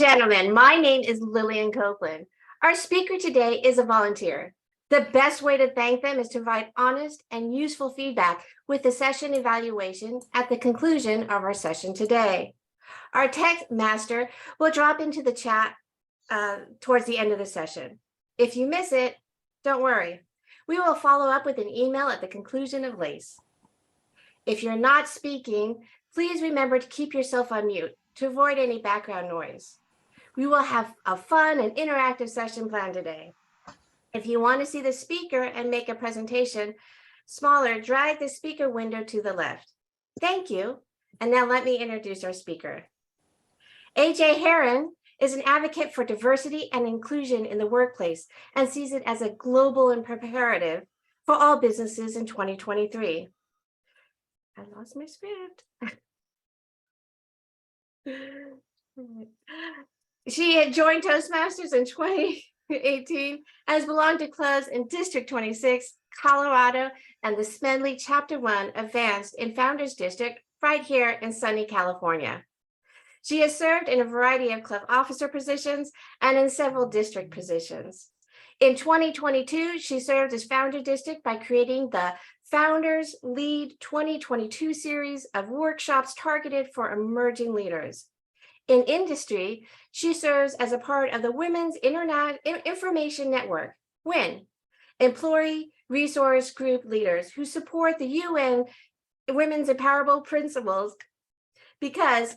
gentlemen, my name is Lillian Copeland. Our speaker today is a volunteer. The best way to thank them is to provide honest and useful feedback with the session evaluation at the conclusion of our session today. Our text master will drop into the chat towards the end of the session. If you miss it, don't worry. We will follow up with an email at the conclusion of LACE. If you're not speaking, please remember to keep yourself on mute to avoid any background noise. We will have a fun and interactive session planned today. If you want to see the speaker and make a presentation smaller, drag the speaker window to the left. Thank you. And now let me introduce our speaker. AJ Heron is an advocate for diversity and inclusion in the workplace and sees it as a global imperative for all businesses in 2023. I lost my script. She had joined Toastmasters in 2018, has belonged to clubs in District 26, Colorado, and the Smedley Chapter 1 Advanced in Founders District right here in sunny California. She has served in a variety of club officer positions and in several district positions. In 2022, she served as founder district by creating the Founders Lead 2022 series of workshops targeted for emerging leaders. In industry, she serves as a part of the Women's Information Network, WIN, Employee Resource Group leaders who support the UN Women's Empowerable Principles because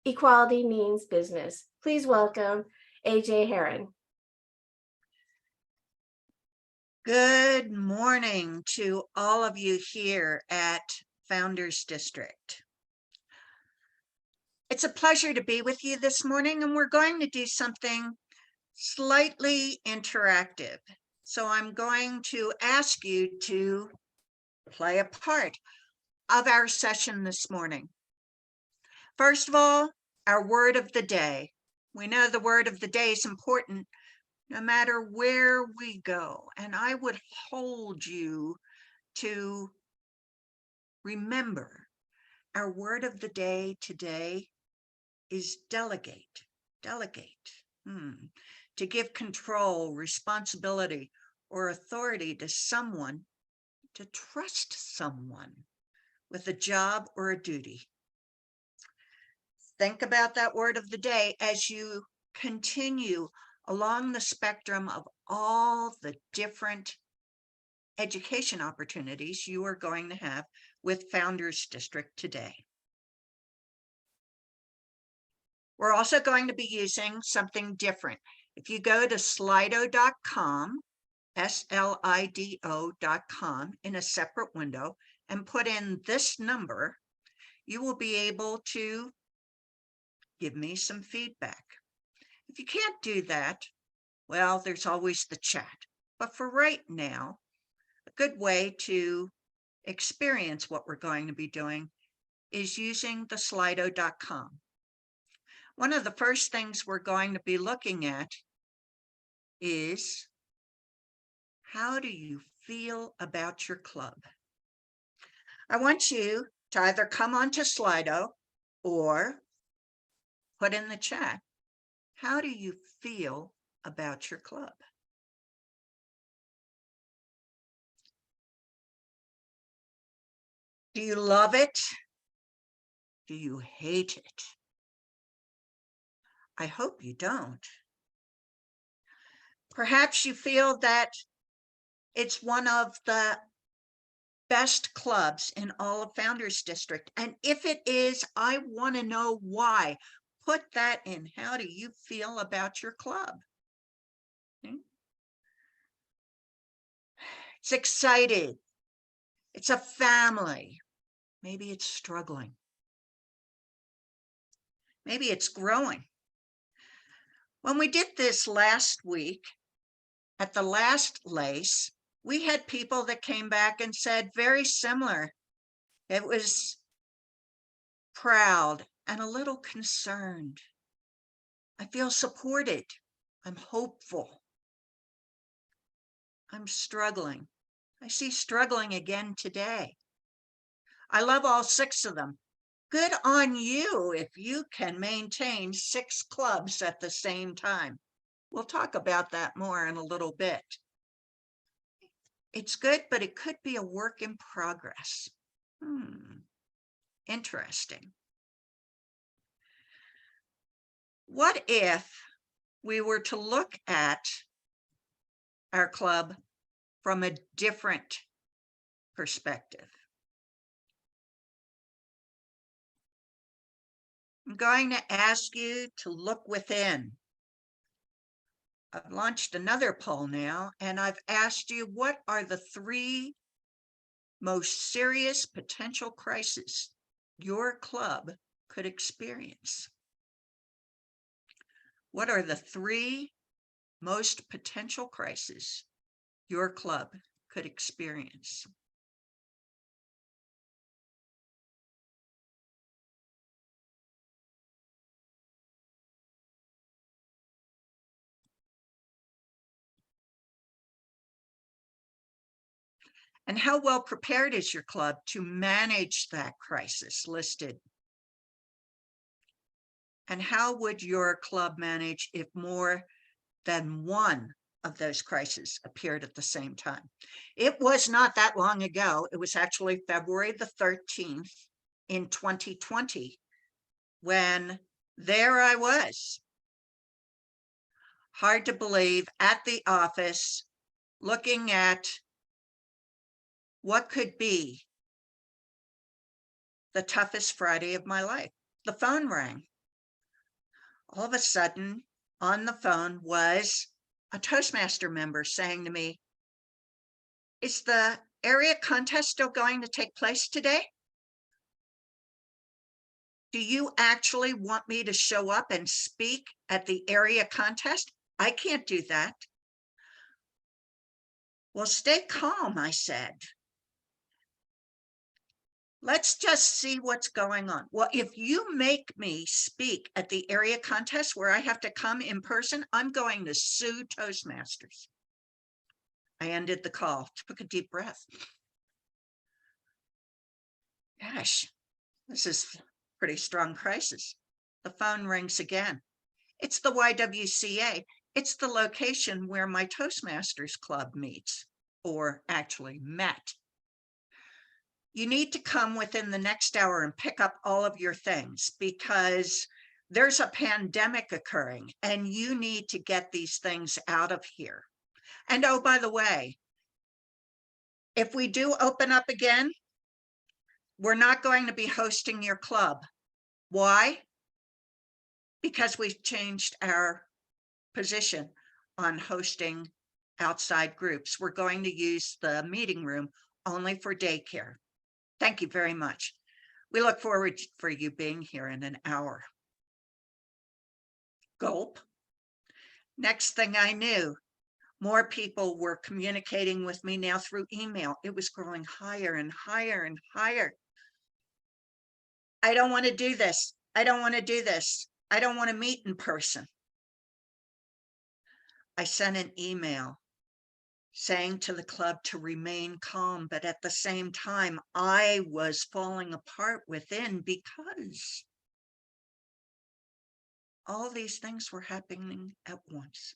equality means business. Please welcome AJ Heron. Good morning to all of you here at Founders District. It's a pleasure to be with you this morning, and we're going to do something slightly interactive. So I'm going to ask you to play a part of our session this morning. First of all, our word of the day. We know the word of the day is important no matter where we go. And I would hold you to remember our word of the day today is delegate. To give control, responsibility, or authority to someone, to trust someone with a job or a duty. Think about that word of the day as you continue along the spectrum of all the different education opportunities you are going to have with Founders District today. We're also going to be using something different. If you go to slido.com, SLIDO.com, in a separate window and put in this number, you will be able to give me some feedback. If you can't do that, well, there's always the chat. But for right now, a good way to experience what we're going to be doing is using the slido.com. One of the first things we're going to be looking at is, how do you feel about your club? I want you to either come onto Slido or put in the chat, how do you feel about your club? Do you love it? Do you hate it? I hope you don't. Perhaps you feel that it's one of the best clubs in all of Founders District. And if it is, I want to know why. Put that in. How do you feel about your club? Okay. It's excited. It's a family. Maybe it's struggling. Maybe it's growing. When we did this last week, at the last LACE, we had people that came back and said very similar. It was proud and a little concerned. I feel supported. I'm hopeful. I'm struggling. I see struggling again today. I love all 6 of them. Good on you if you can maintain 6 clubs at the same time. We'll talk about that more in a little bit. It's good, but it could be a work in progress. Interesting. What if we were to look at our club from a different perspective? I'm going to ask you to look within. I've launched another poll now, and I've asked you, what are the 3 most serious potential crises your club could experience? What are the 3 most potential crises your club could experience? And how well prepared is your club to manage that crisis listed? And how would your club manage if more than one of those crises appeared at the same time? It was not that long ago. It was actually February the 13th in 2020 when there I was, hard to believe, at the office, looking at what could be the toughest Friday of my life. The phone rang. All of a sudden, on the phone was a Toastmaster member saying to me, "Is the area contest still going to take place today? Do you actually want me to show up and speak at the area contest? I can't do that." "Well, stay calm," I said. "Let's just see what's going on." "Well, if you make me speak at the area contest where I have to come in person, I'm going to sue Toastmasters." I ended the call, took a deep breath. Gosh, this is a pretty strong crisis. The phone rings again. It's the YWCA. It's the location where my Toastmasters Club meets, or actually met. "You need to come within the next hour and pick up all of your things because there's a pandemic occurring and you need to get these things out of here. And oh, by the way, if we do open up again, we're not going to be hosting your club." Why? Because we've changed our position on hosting outside groups. We're going to use the meeting room only for daycare. Thank you very much. We look forward for you being here in an hour. Gulp. Next thing I knew, more people were communicating with me now through email. It was growing higher and higher and higher. "I don't want to do this. I don't want to do this. I don't want to meet in person." I sent an email saying to the club to remain calm, but at the same time, I was falling apart within because all these things were happening at once.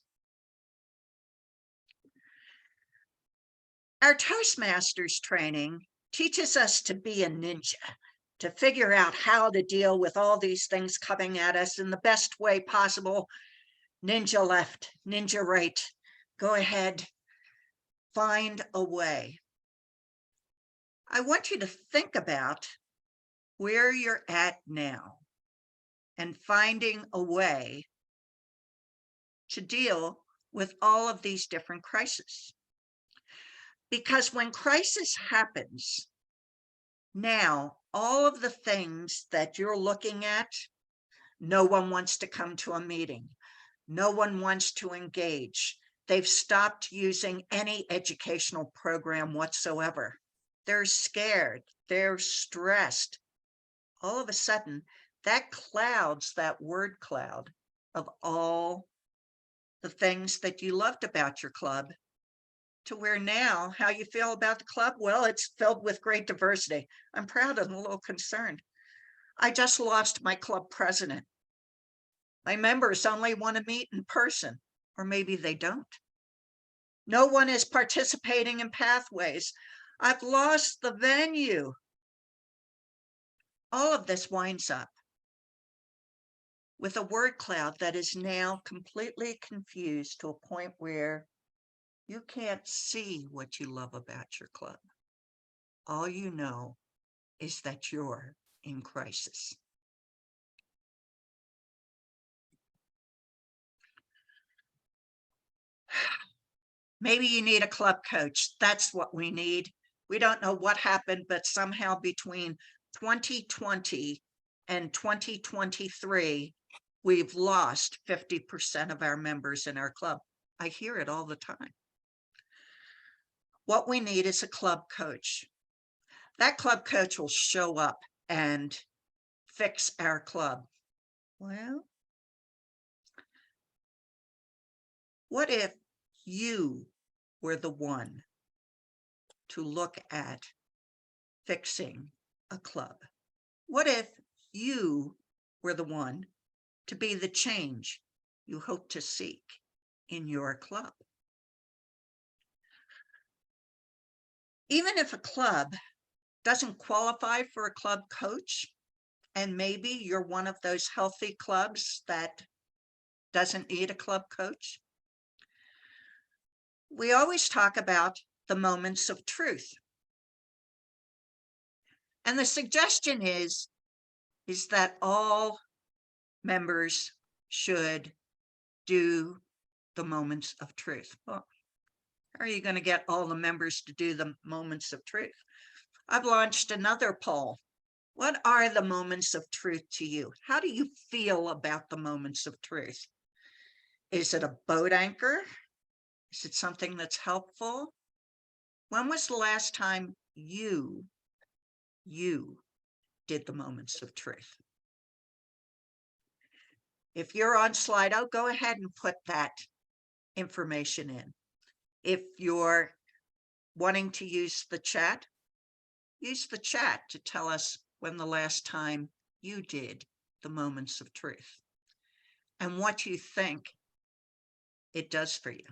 Our Toastmasters training teaches us to be a ninja, to figure out how to deal with all these things coming at us in the best way possible. Ninja left, ninja right. Go ahead, find a way. I want you to think about where you're at now and finding a way to deal with all of these different crises. Because when crisis happens, now all of the things that you're looking at, no one wants to come to a meeting. No one wants to engage. They've stopped using any educational program whatsoever. They're scared. They're stressed. All of a sudden, that clouds that word cloud of all the things that you loved about your club to where now how you feel about the club, well, it's filled with great diversity. I'm proud and a little concerned. I just lost my club president. My members only want to meet in person, or maybe they don't. No one is participating in pathways. I've lost the venue. All of this winds up with a word cloud that is now completely confused to a point where you can't see what you love about your club. All you know is that you're in crisis. Maybe you need a club coach. That's what we need. We don't know what happened, but somehow between 2020 and 2023, we've lost 50% of our members in our club. I hear it all the time. What we need is a club coach. That club coach will show up and fix our club. Well, what if you were the one to look at fixing a club? What if you were the one to be the change you hope to seek in your club? Even if a club doesn't qualify for a club coach, and maybe you're one of those healthy clubs that doesn't need a club coach, we always talk about the moments of truth. And the suggestion is that all members should do the moments of truth. Well, how are you going to get all the members to do the moments of truth? I've launched another poll. What are the moments of truth to you? How do you feel about the moments of truth? Is it a boat anchor? Is it something that's helpful? When was the last time you did the moments of truth? If you're on Slido, go ahead and put that information in. If you're wanting to use the chat to tell us when the last time you did the moments of truth and what you think it does for you.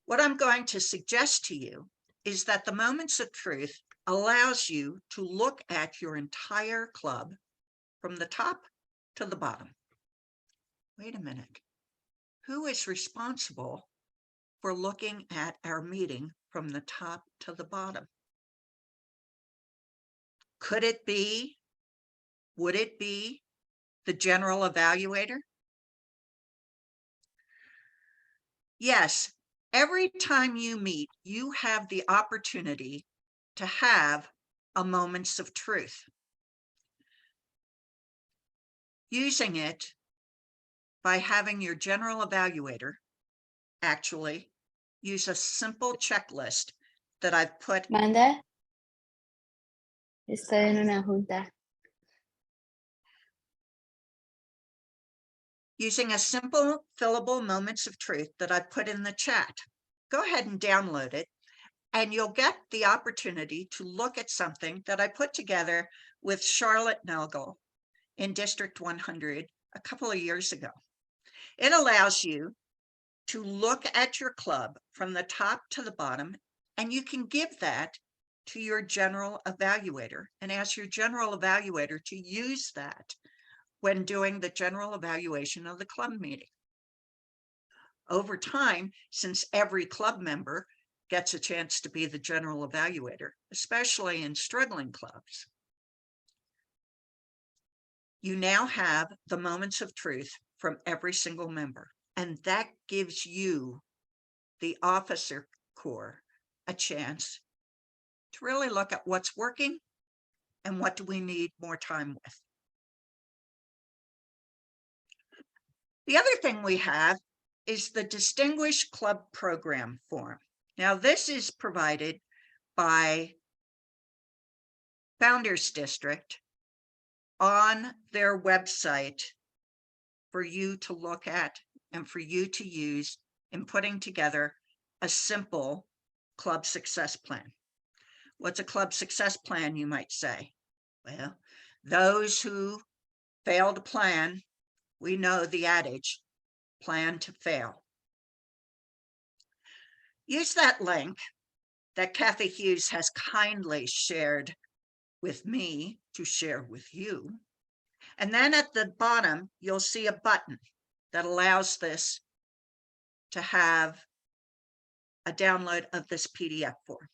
What I'm going to suggest to you is that the moments of truth allows you to look at your entire club from the top to the bottom. Wait a minute. Who is responsible for looking at our meeting from the top to the bottom? Could it be, would it be the general evaluator? Yes, every time you meet, you have the opportunity to have a moments of truth. Using it by having your general evaluator actually use a simple checklist that I've put. Manda. Estoy en una junta. Using a simple fillable moments of truth that I've put in the chat. Go ahead and download it, and you'll get the opportunity to look at something that I put together with Charlotte Nelgel in District 100 a couple of years ago. It allows you to look at your club from the top to the bottom, and you can give that to your general evaluator and ask your general evaluator to use that when doing the general evaluation of the club meeting. Over time, since every club member gets a chance to be the general evaluator, especially in struggling clubs, you now have the moments of truth from every single member. And that gives you, the officer corps, a chance to really look at what's working and what do we need more time with. The other thing we have is the Distinguished Club Program form. Now, this is provided by Founders District on their website for you to look at and for you to use in putting together a simple club success plan. What's a club success plan, you might say? Well, those who fail to plan, we know the adage, plan to fail. Use that link that Kathy Hughes has kindly shared with me to share with you. And then at the bottom, you'll see a button that allows this to have a download of this PDF form.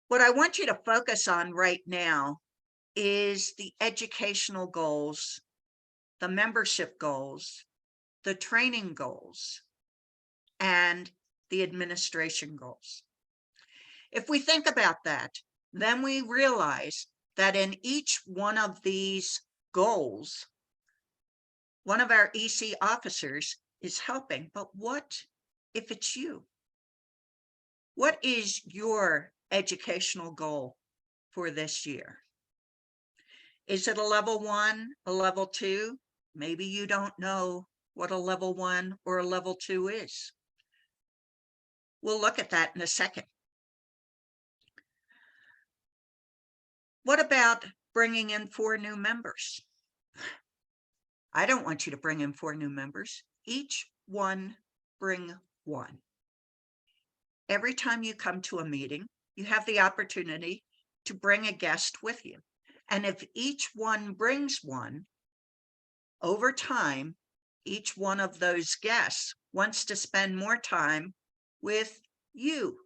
What I want you to focus on right now is the educational goals, the membership goals, the training goals, and the administration goals. If we think about that, then we realize that in each one of these goals, one of our EC officers is helping. But what if it's you? What is your educational goal for this year? Is it a level 1, a level 2? Maybe you don't know what a level 1 or a level 2 is. We'll look at that in a second. What about bringing in 4 new members? I don't want you to bring in 4 new members. Each one bring 1. Every time you come to a meeting, you have the opportunity to bring a guest with you. And if each one brings 1, over time, each one of those guests wants to spend more time with you,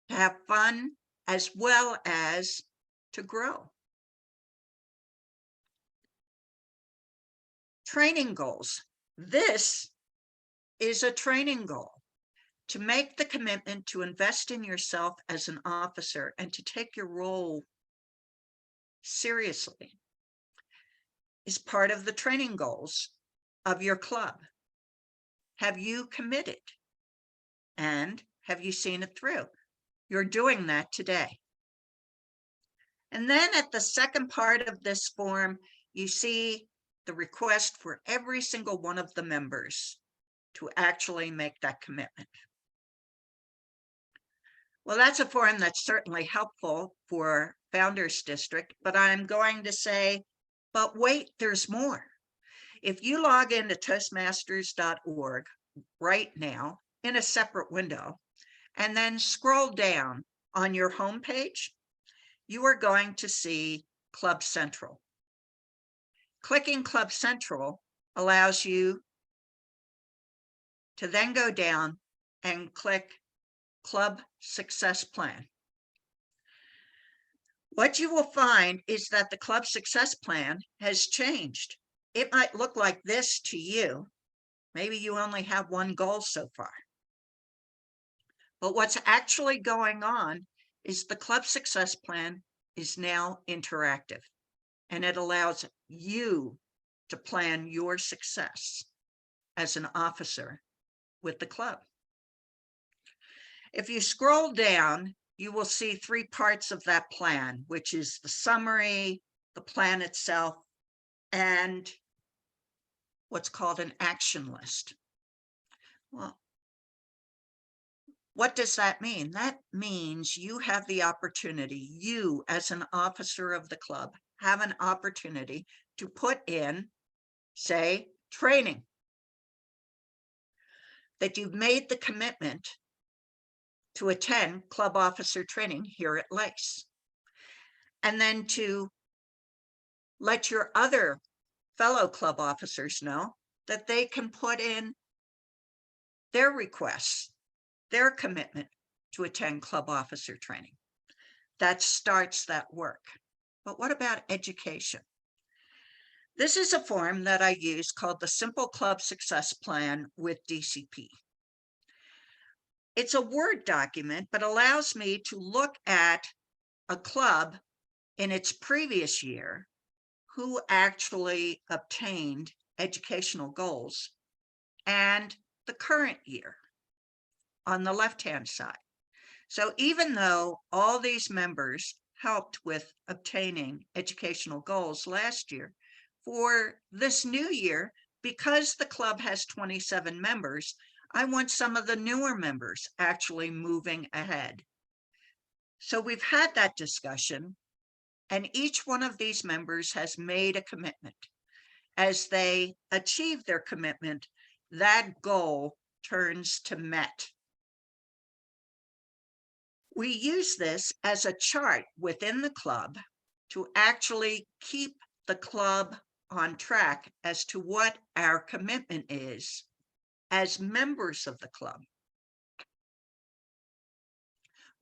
to have fun as well as to grow. Training goals. This is a training goal. To make the commitment to invest in yourself as an officer and to take your role seriously is part of the training goals of your club. Have you committed? And have you seen it through? You're doing that today. And then at the second part of this form, you see the request for every single one of the members to actually make that commitment. Well, that's a form that's certainly helpful for Founders District, but I'm going to say, but wait, there's more. If you log into Toastmasters.org right now in a separate window, and then scroll down on your homepage, you are going to see Club Central. Clicking Club Central allows you to then go down and click Club Success Plan. What you will find is that the Club Success Plan has changed. It might look like this to you. Maybe you only have 1 goal so far. But what's actually going on is the Club Success Plan is now interactive, and it allows you to plan your success as an officer with the club. If you scroll down, you will see 3 parts of that plan, which is the summary, the plan itself, and what's called an action list. Well, what does that mean? That means you have the opportunity, you as an officer of the club, have an opportunity to put in, say, training. That you've made the commitment to attend club officer training here at Lace. And then to let your other fellow club officers know that they can put in their requests, their commitment to attend club officer training. That starts that work. But what about education? This is a form that I use called the Simple Club Success Plan with DCP. It's a Word document, but allows me to look at a club in its previous year who actually obtained educational goals and the current year on the left-hand side. So even though all these members helped with obtaining educational goals last year, For this new year, because the club has 27 members, I want some of the newer members actually moving ahead. So we've had that discussion, and each one of these members has made a commitment. As they achieve their commitment, that goal turns to met. We use this as a chart within the club to actually keep the club on track as to what our commitment is as members of the club.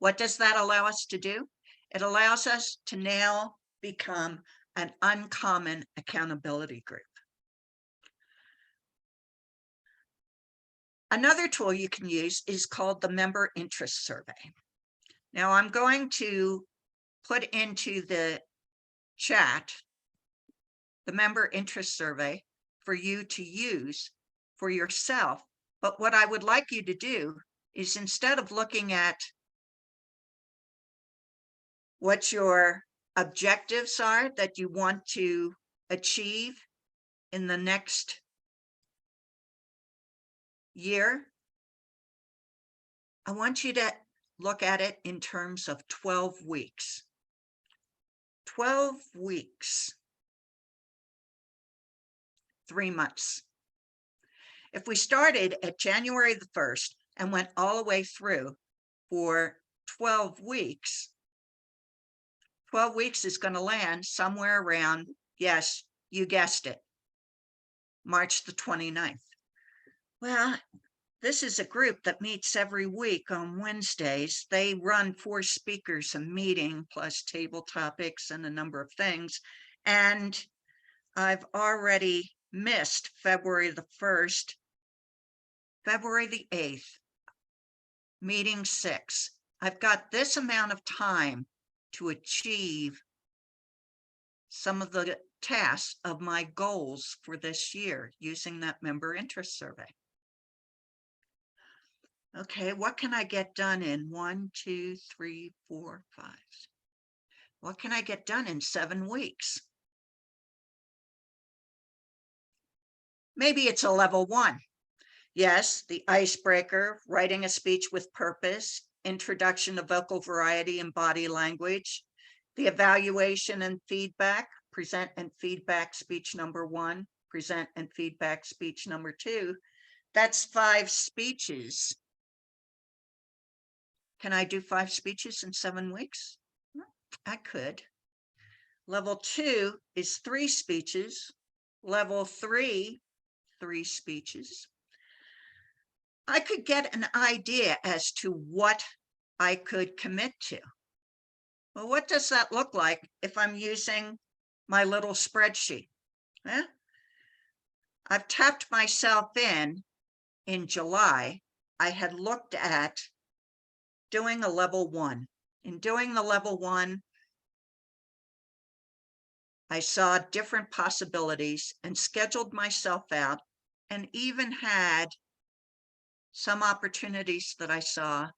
What does that allow us to do? It allows us to now become an uncommon accountability group. Another tool you can use is called the Member Interest Survey. Now I'm going to put into the chat the Member Interest Survey for you to use for yourself. But what I would like you to do is, instead of looking at what your objectives are that you want to achieve in the next year, I want you to look at it in terms of 12 weeks. 12 weeks, 3 months. If we started at January the 1st and went all the way through for 12 weeks, 12 weeks is going to land somewhere around, yes, you guessed it, March the 29th. Well, this is a group that meets every week on Wednesdays. They run 4 speakers a meeting, plus table topics and a number of things. And I've already missed February the 1st, February the 8th, meeting 6. I've got this amount of time to achieve some of the tasks of my goals for this year using that member interest survey. Okay, what can I get done in 1, 2, 3, 4, 5? What can I get done in 7 weeks? Maybe it's a level 1. Yes, the icebreaker, writing a speech with purpose, introduction to vocal variety and body language, the evaluation and feedback, present and feedback speech number 1, present and feedback speech number 2. That's 5 speeches. Can I do 5 speeches in 7 weeks? I could. Level 2 is 3 speeches. Level 3, 3 speeches. I could get an idea as to what I could commit to. Well, what does that look like if I'm using my little spreadsheet? I've tapped myself in July. I had looked at doing a level 1. In doing the level 1, I saw different possibilities and scheduled myself out, and even had some opportunities that I saw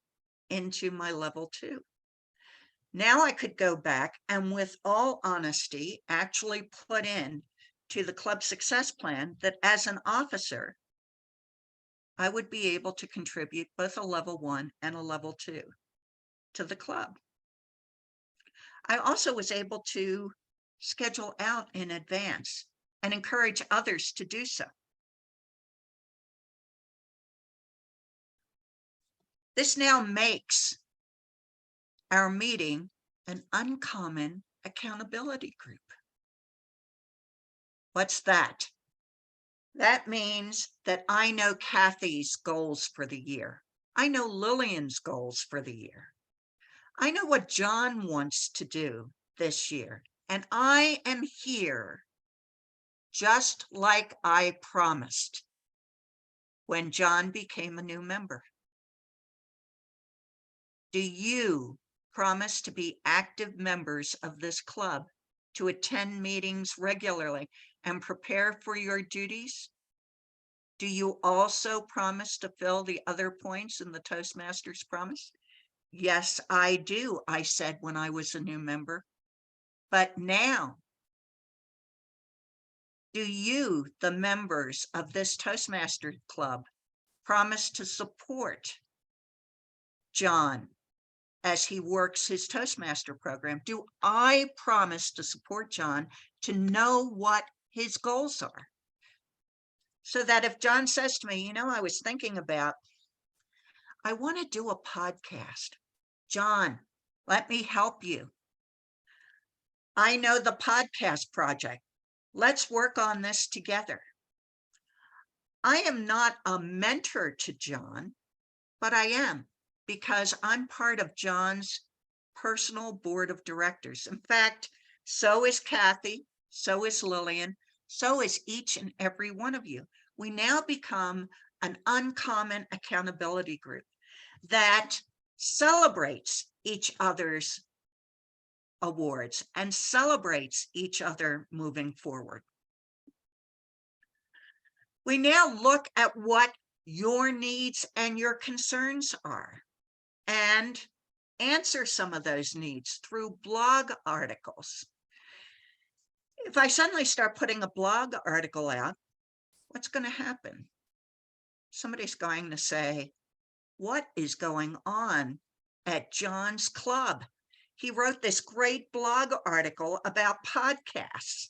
into my level 2. Now I could go back and, with all honesty, actually put in to the club success plan that as an officer, I would be able to contribute both a level 1 and a level 2 to the club. I also was able to schedule out in advance and encourage others to do so. This now makes our meeting an uncommon accountability group. What's that? That means that I know Kathy's goals for the year. I know Lillian's goals for the year. I know what John wants to do this year. And I am here just like I promised when John became a new member. Do you promise to be active members of this club, to attend meetings regularly and prepare for your duties? Do you also promise to fill the other points in the Toastmasters promise? Yes, I do, I said when I was a new member. But now Do you, the members of this Toastmasters Club, promise to support John as he works his Toastmaster program? Do I promise to support John to know what his goals are? So that if John says to me, I was thinking about, I want to do a podcast. John, let me help you. I know the podcast project. Let's work on this together. I am not a mentor to John, but I am, because I'm part of John's personal board of directors. In fact, so is Kathy, so is Lillian, so is each and every one of you. We now become an uncommon accountability group that celebrates each other's awards and celebrates each other moving forward. We now look at what your needs and your concerns are and answer some of those needs through blog articles. If I suddenly start putting a blog article out, what's going to happen? Somebody's going to say, what is going on at John's club? He wrote this great blog article about podcasts.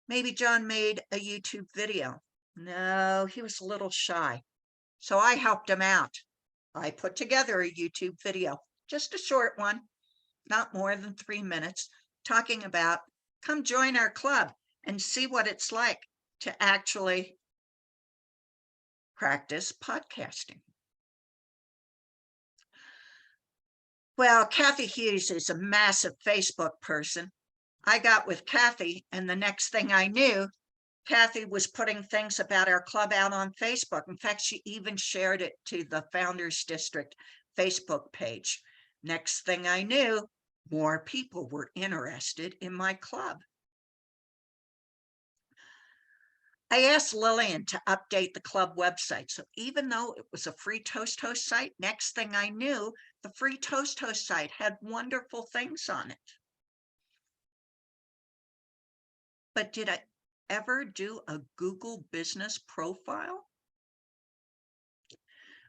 Maybe John made a YouTube video. No, he was a little shy. So I helped him out. I put together a YouTube video, just a short one, not more than 3 minutes, talking about, come join our club and see what it's like to actually practice podcasting. Well, Kathy Hughes is a massive Facebook person. I got with Kathy, and the next thing I knew, Kathy was putting things about our club out on Facebook. In fact, she even shared it to the Founders District Facebook page. Next thing I knew, more people were interested in my club. I asked Lillian to update the club website. So even though it was a free Toast Host site, next thing I knew, the free Toast Host site had wonderful things on it. But did I ever do a Google business profile?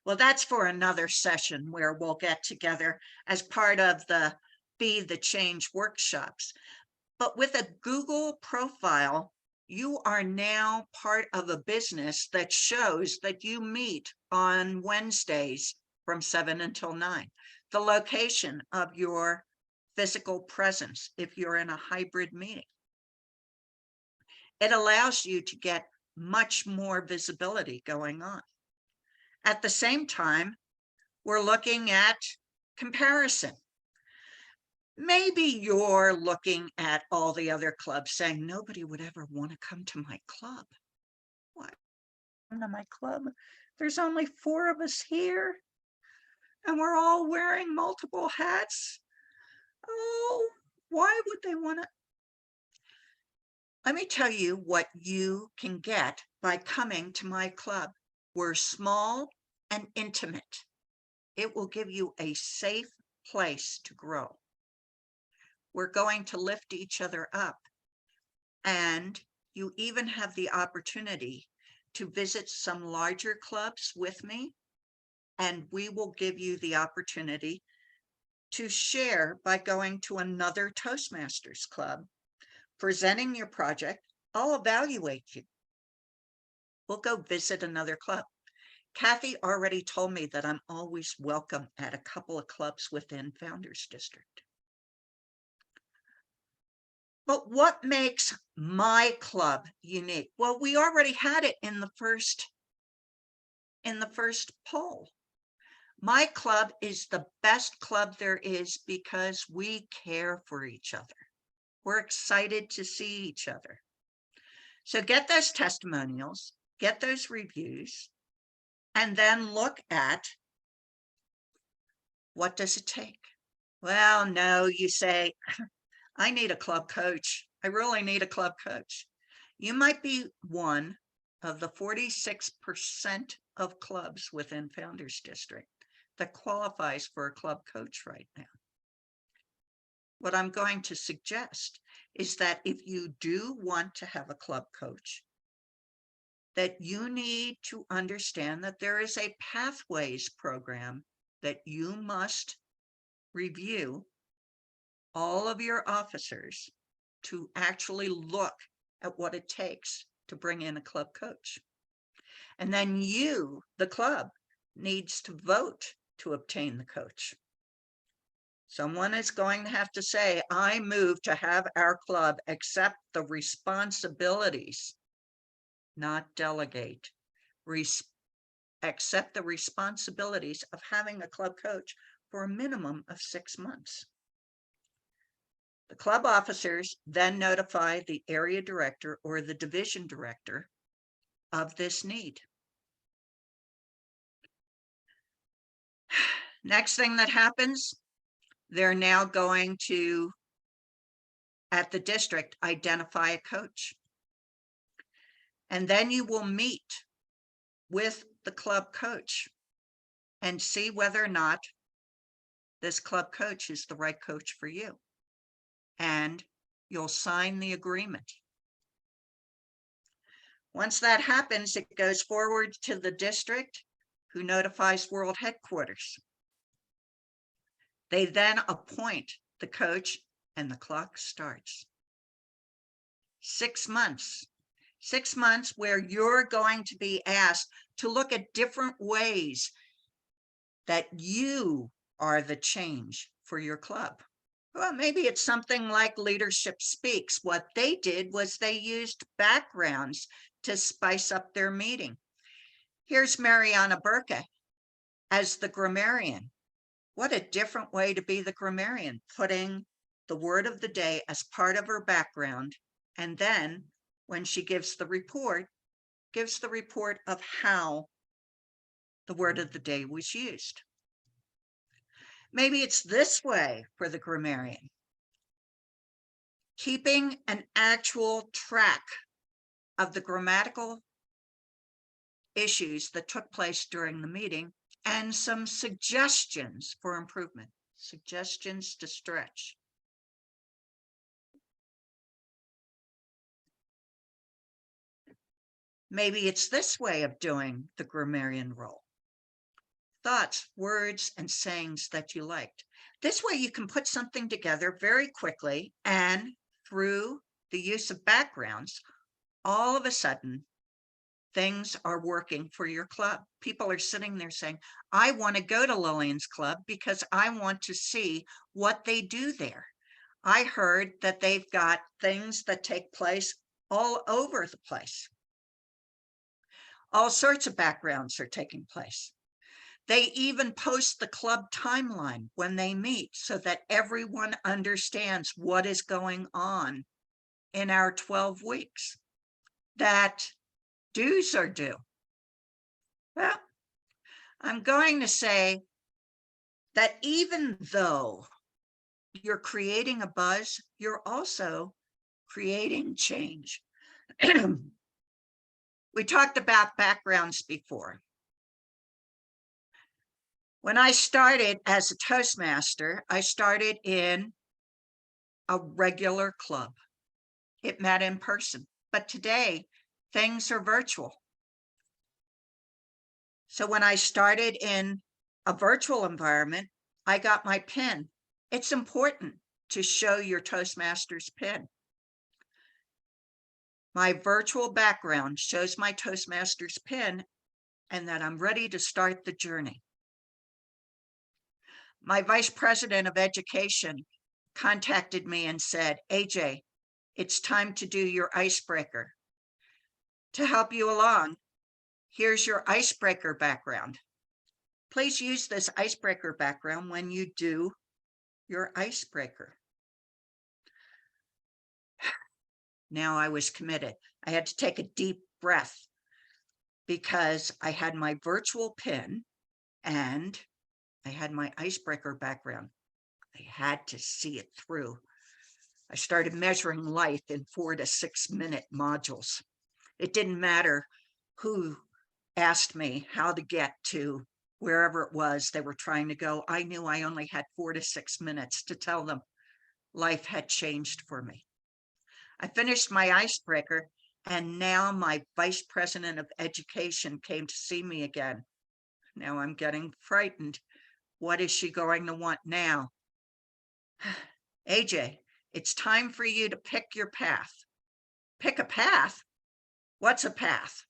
Well, that's for another session where we'll get together as part of the Be the Change workshops. But with a Google profile, you are now part of a business that shows that you meet on Wednesdays from 7 until 9. The location of your physical presence if you're in a hybrid meeting. It allows you to get much more visibility going on. At the same time, we're looking at comparison. Maybe you're looking at all the other clubs saying, nobody would ever want to come to my club. Why come to my club? There's only 4 of us here, and we're all wearing multiple hats. Oh, why would they want to? Let me tell you what you can get by coming to my club. We're small and intimate. It will give you a safe place to grow. We're going to lift each other up. And you even have the opportunity to visit some larger clubs with me. And we will give you the opportunity to share by going to another Toastmasters club, presenting your project. I'll evaluate you. We'll go visit another club. Kathy already told me that I'm always welcome at a couple of clubs within Founders District. But what makes my club unique? Well, we already had it in the first poll. My club is the best club there is because we care for each other. We're excited to see each other. So get those testimonials, get those reviews, and then look at what does it take? Well, no, you say, I need a club coach. I really need a club coach. You might be one of the 46% of clubs within Founders District that qualifies for a club coach right now. what I'm going to suggest is that if you do want to have a club coach, that you need to understand that there is a pathways program that you must review all of your officers to actually look at what it takes to bring in a club coach. And then you, the club, needs to vote to obtain the coach. Someone is going to have to say, I move to have our club accept the responsibilities, not delegate, accept the responsibilities of having a club coach for a minimum of 6 months. The club officers then notify the area director or the division director of this need. Next thing that happens, they're now going to, at the district, identify a coach. And then you will meet with the club coach and see whether or not this club coach is the right coach for you. And you'll sign the agreement. Once that happens, it goes forward to the district, who notifies World Headquarters. They then appoint the coach and the clock starts. 6 months. 6 months where you're going to be asked to look at different ways that you are the change for your club. Well, maybe it's something like Leadership Speaks. What they did was they used backgrounds to spice up their meeting. Here's Mariana Burke as the grammarian. What a different way to be the grammarian, putting the word of the day as part of her background. And then when she gives the report of how the word of the day was used. Maybe it's this way for the grammarian. Keeping an actual track of the grammatical issues that took place during the meeting and some suggestions for improvement, suggestions to stretch. Maybe it's this way of doing the grammarian role. Thoughts, words, and sayings that you liked. This way you can put something together very quickly, and through the use of backgrounds, all of a sudden, things are working for your club. People are sitting there saying, I want to go to Lillian's club because I want to see what they do there. I heard that they've got things that take place all over the place. All sorts of backgrounds are taking place. They even post the club timeline when they meet so that everyone understands what is going on in our 12 weeks. That dues are due. Well, I'm going to say that even though you're creating a buzz, you're also creating change. We talked about backgrounds before. When I started as a Toastmaster, I started in a regular club. It met in person, but today things are virtual. So when I started in a virtual environment, I got my pin. It's important to show your Toastmasters pin. My virtual background shows my Toastmasters pin and that I'm ready to start the journey. My vice president of education contacted me and said, AJ, it's time to do your icebreaker. To help you along, here's your icebreaker background. Please use this icebreaker background when you do your icebreaker. Now I was committed. I had to take a deep breath because I had my virtual pin and I had my icebreaker background. I had to see it through. I started measuring life in 4 to 6 minute modules. It didn't matter who asked me how to get to wherever it was they were trying to go. I knew I only had 4 to 6 minutes to tell them life had changed for me. I finished my icebreaker, and now my vice president of education came to see me again. Now I'm getting frightened. What is she going to want now? AJ, it's time for you to pick your path. Pick a path? What's a path?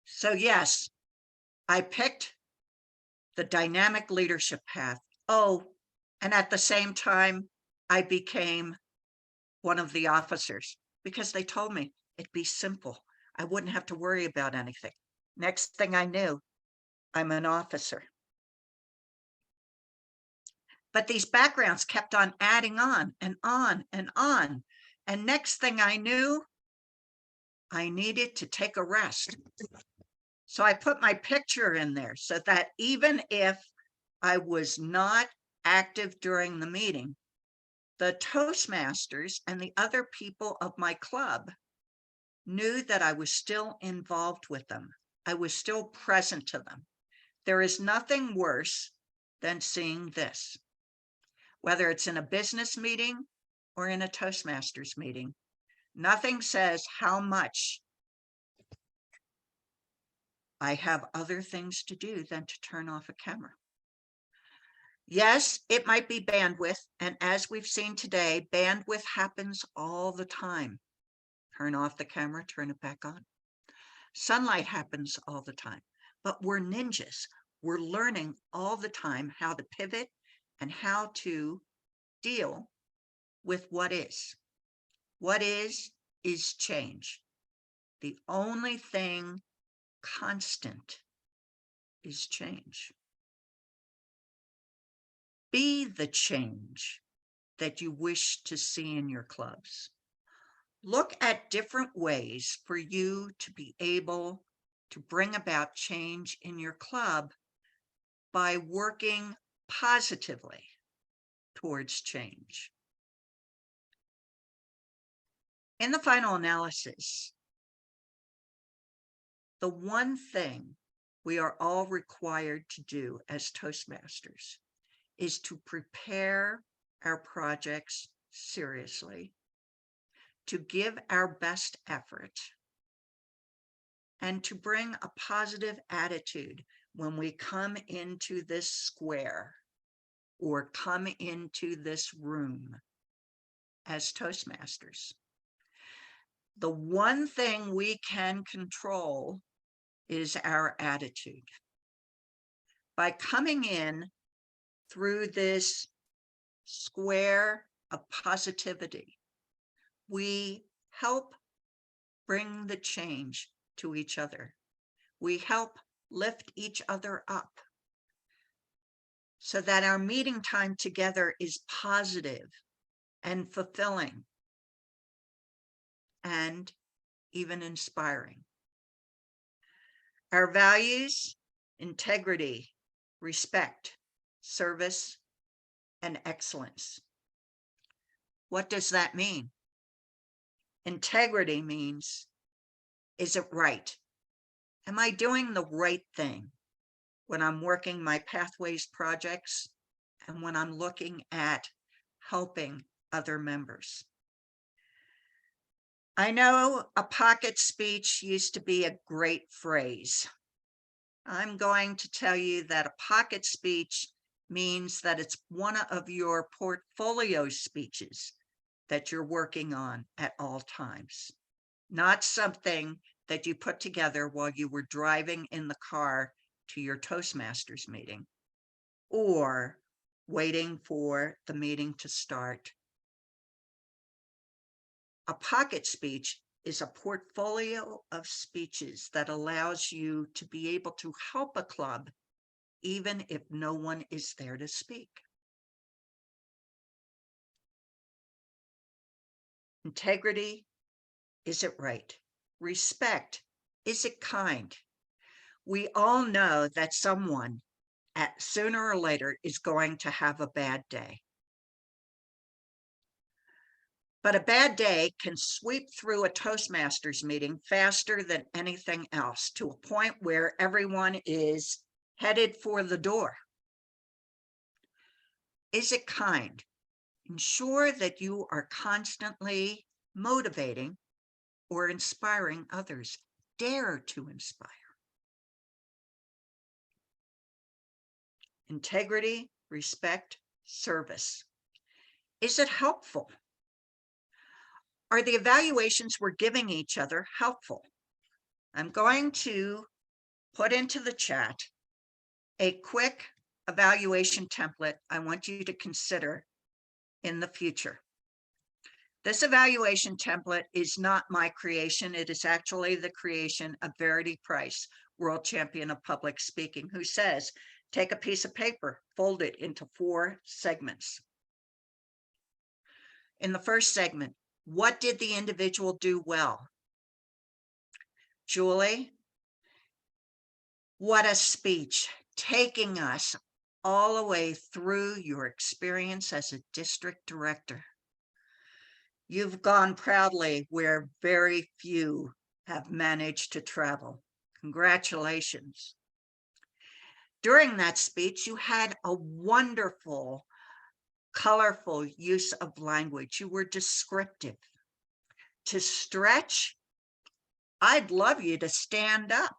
So yes, I picked the dynamic leadership path. Oh, and at the same time, I became one of the officers because they told me it'd be simple. I wouldn't have to worry about anything. Next thing I knew, I'm an officer. But these backgrounds kept on adding on and on and on. And next thing I knew, I needed to take a rest. So I put my picture in there so that even if I was not active during the meeting, the Toastmasters and the other people of my club knew that I was still involved with them. I was still present to them. There is nothing worse than seeing this, whether it's in a business meeting or in a Toastmasters meeting. Nothing says how much I have other things to do than to turn off a camera. Yes, it might be bandwidth. And as we've seen today, bandwidth happens all the time. Turn off the camera, turn it back on. Sunlight happens all the time, but we're ninjas. We're learning all the time how to pivot and how to deal with what is. What is change. The only thing constant is change. Be the change that you wish to see in your clubs. Look at different ways for you to be able to bring about change in your club by working positively towards change. In the final analysis, the one thing we are all required to do as Toastmasters is to prepare our projects seriously, to give our best effort, and to bring a positive attitude when we come into this square or come into this room as Toastmasters. The one thing we can control is our attitude. By coming in through this square of positivity, we help bring the change to each other. We help lift each other up so that our meeting time together is positive and fulfilling and even inspiring. Our values: integrity, respect, service, and excellence. What does that mean? Integrity means, is it right? Am I doing the right thing when I'm working my Pathways projects and when I'm looking at helping other members? I know a pocket speech used to be a great phrase. I'm going to tell you that a pocket speech means that it's one of your portfolio speeches that you're working on at all times, not something that you put together while you were driving in the car to your Toastmasters meeting or waiting for the meeting to start. A pocket speech is a portfolio of speeches that allows you to be able to help a club even if no one is there to speak. Integrity: is it right? Respect: is it kind? We all know that someone sooner or later is going to have a bad day. But a bad day can sweep through a Toastmasters meeting faster than anything else, to a point where everyone is headed for the door. Is it kind? Ensure that you are constantly motivating or inspiring others. Dare to inspire. Integrity, respect, service. Is it helpful? Are the evaluations we're giving each other helpful? I'm going to put into the chat a quick evaluation template I want you to consider in the future. This evaluation template is not my creation. It is actually the creation of Verity Price, world champion of public speaking, who says, take a piece of paper, fold it into 4 segments. In the first segment, what did the individual do well? Julie, what a speech, taking us all the way through your experience as a district director. You've gone proudly where very few have managed to travel. Congratulations. During that speech, you had a wonderful, colorful use of language. You were descriptive. To stretch, I'd love you to stand up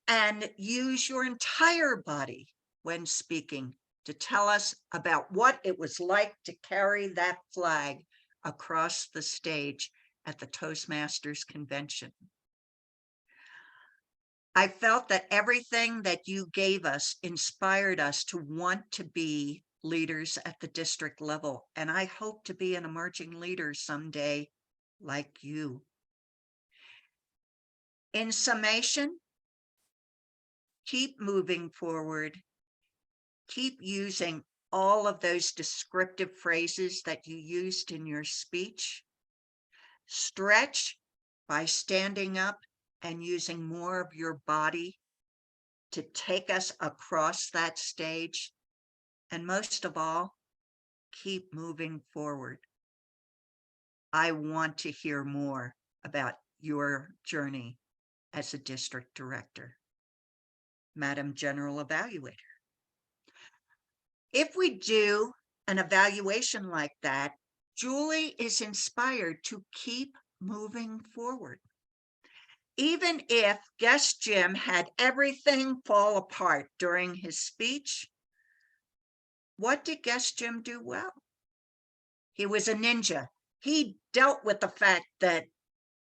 and use your entire body when speaking to tell us about what it was like to carry that flag across the stage at the Toastmasters convention. I felt that everything that you gave us inspired us to want to be leaders at the district level, and I hope to be an emerging leader someday like you. In summation, keep moving forward. Keep using all of those descriptive phrases that you used in your speech. Stretch by standing up and using more of your body to take us across that stage. And most of all, keep moving forward. I want to hear more about your journey as a district director. Madam General Evaluator. If we do an evaluation like that, Julie is inspired to keep moving forward. Even if guest Jim had everything fall apart during his speech, what did guest Jim do well? He was a ninja. He dealt with the fact that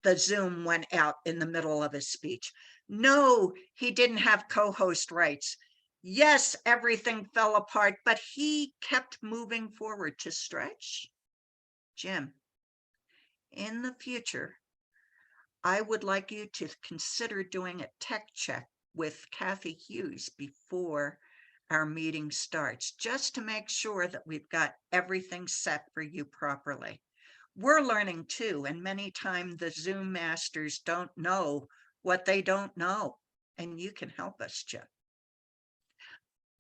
the Zoom went out in the middle of his speech. No, he didn't have co-host rights. Yes, everything fell apart, but he kept moving forward to stretch. Jim, in the future, I would like you to consider doing a tech check with Kathy Hughes before our meeting starts, just to make sure that we've got everything set for you properly. We're learning too, and many times the Zoom masters don't know what they don't know, and you can help us, Jim.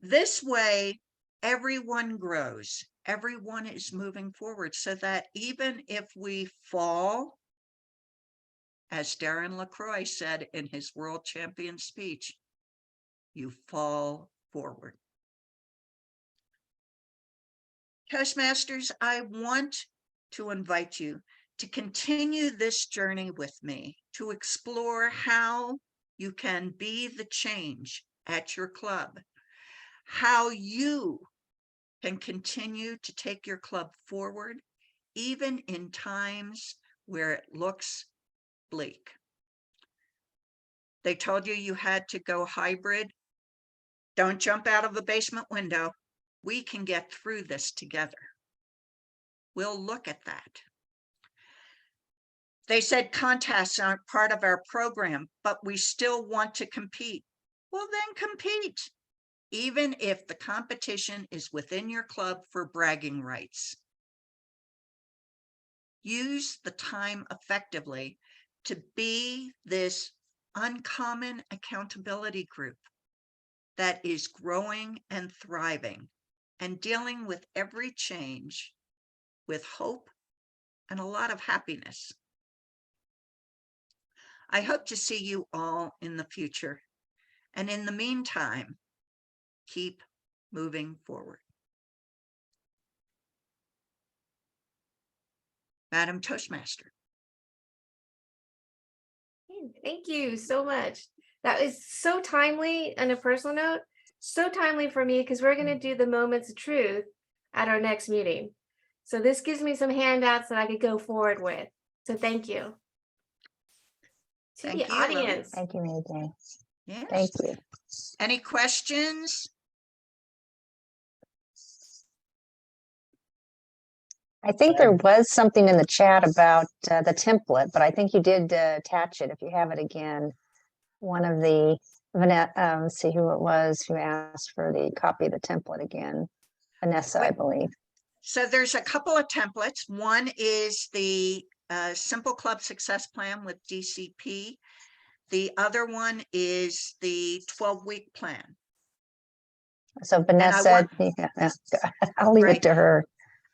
This way, everyone grows, everyone is moving forward, so that even if we fall, as Darren LaCroix said in his world champion speech, you fall forward. Toastmasters, I want to invite you to continue this journey with me, to explore how you can be the change at your club, how you can continue to take your club forward, even in times where it looks bleak. They told you had to go hybrid. Don't jump out of the basement window. We can get through this together. We'll look at that. They said contests aren't part of our program, but we still want to compete. Well, then compete, even if the competition is within your club for bragging rights. Use the time effectively to be this uncommon accountability group that is growing and thriving and dealing with every change with hope and a lot of happiness. I hope to see you all in the future. And in the meantime, keep moving forward. Madam Toastmaster. Thank you so much. That is so timely. On a personal note, so timely for me because we're going to do the moments of truth at our next meeting. So this gives me some handouts that I could go forward with. So thank you. To Thank the you, Lily. audience. Thank you, AJ. Yes. Thank you. Any questions? I think there was something in the chat about the template, but I think you did attach it. If you have it again, one of the, let's see who it was who asked for the copy of the template again. Vanessa, I believe. So there's a couple of templates. One is the Simple Club Success Plan with DCP. The other one is the 12-week plan. So Vanessa, I'll leave Right. it to her.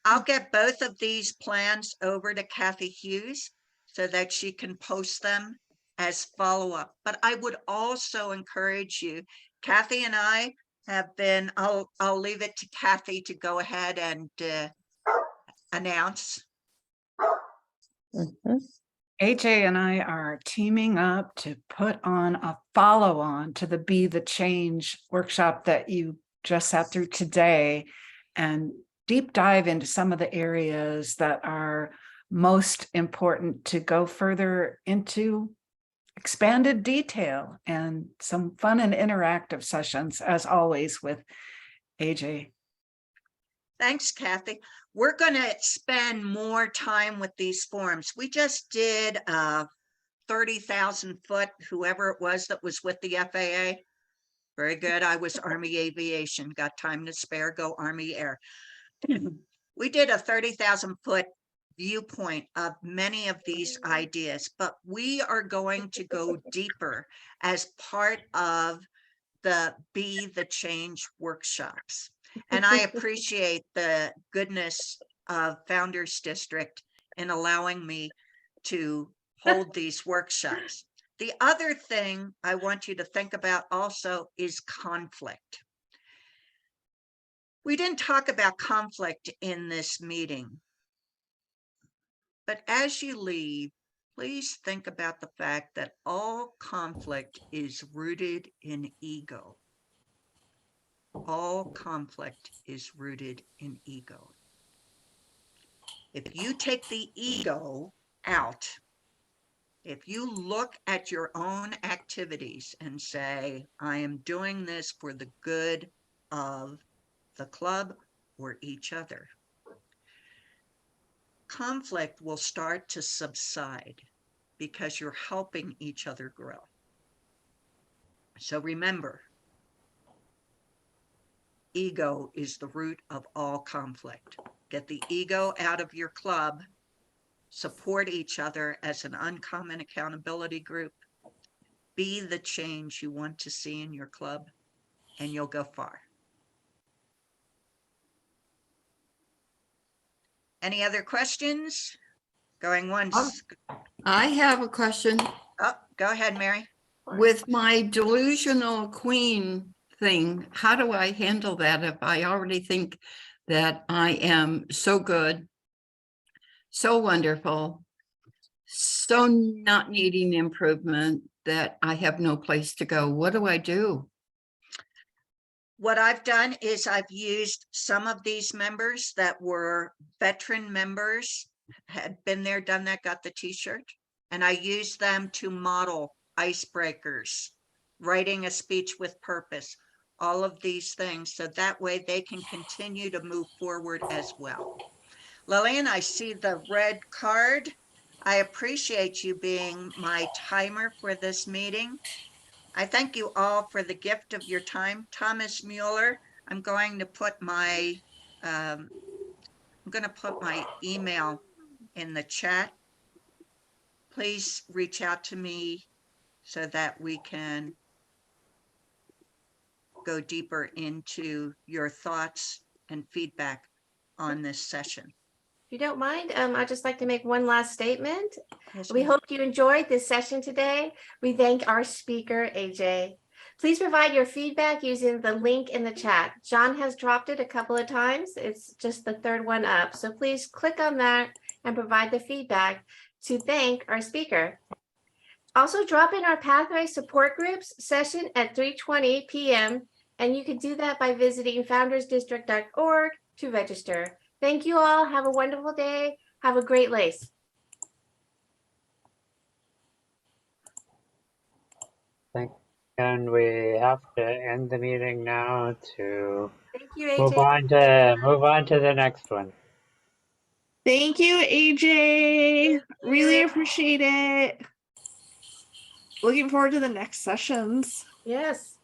I'll get both of these plans over to Kathy Hughes so that she can post them as follow-up. But I would also encourage you, Kathy and I have been, I'll leave it to Kathy to go ahead and announce. Mhm. AJ and I are teaming up to put on a follow-on to the Be the Change workshop that you just sat through today, and deep dive into some of the areas that are most important to go further into expanded detail, and some fun and interactive sessions as always with AJ. Thanks, Kathy. We're going to spend more time with these forms. We just did 30,000 foot, whoever it was that was with the FAA. Very good. I was Army Aviation, got time to spare, go Army Air. We did a 30,000 foot viewpoint of many of these ideas, but we are going to go deeper as part of the Be the Change workshops. And I appreciate the goodness of Founders District in allowing me to hold these workshops. The other thing I want you to think about also is conflict. We didn't talk about conflict in this meeting, but as you leave, please think about the fact that all conflict is rooted in ego. All conflict is rooted in ego. If you take the ego out, if you look at your own activities and say, I am doing this for the good of the club or each other, conflict will start to subside because you're helping each other grow. So remember, ego is the root of all conflict. Get the ego out of your club, support each other as an uncommon accountability group, be the change you want to see in your club, and you'll go far. Any other questions? Going once. I have a question. Oh, go ahead, Mary. With my delusional queen thing, how do I handle that if I already think that I am so good, so wonderful, so not needing improvement that I have no place to go? What do I do? What I've done is I've used some of these members that were veteran members, had been there, done that, got the t-shirt, and I used them to model icebreakers, writing a speech with purpose, all of these things, so that way they can continue to move forward as well. Lillian, I see the red card. I appreciate you being my timer for this meeting. I thank you all for the gift of your time. Thomas Mueller, I'm going to put my email in the chat. Please reach out to me so that we can go deeper into your thoughts and feedback on this session. If you don't mind, I'd just like to make one last statement. Yes, We ma'am. hope you enjoyed this session today. We thank our speaker, AJ. Please provide your feedback using the link in the chat. John has dropped it a couple of times. It's just the third one up. So please click on that and provide the feedback to thank our speaker. Also, drop in our Pathway Support Groups session at 3:20 p.m. and you can do that by visiting foundersdistrict.org to register. Thank you all. Have a wonderful day. Have a great lace. And we have to end the meeting now to Thank you, move AJ. on to the next one. Thank you, AJ. Really you. appreciate it. Looking forward to the next sessions. Yes.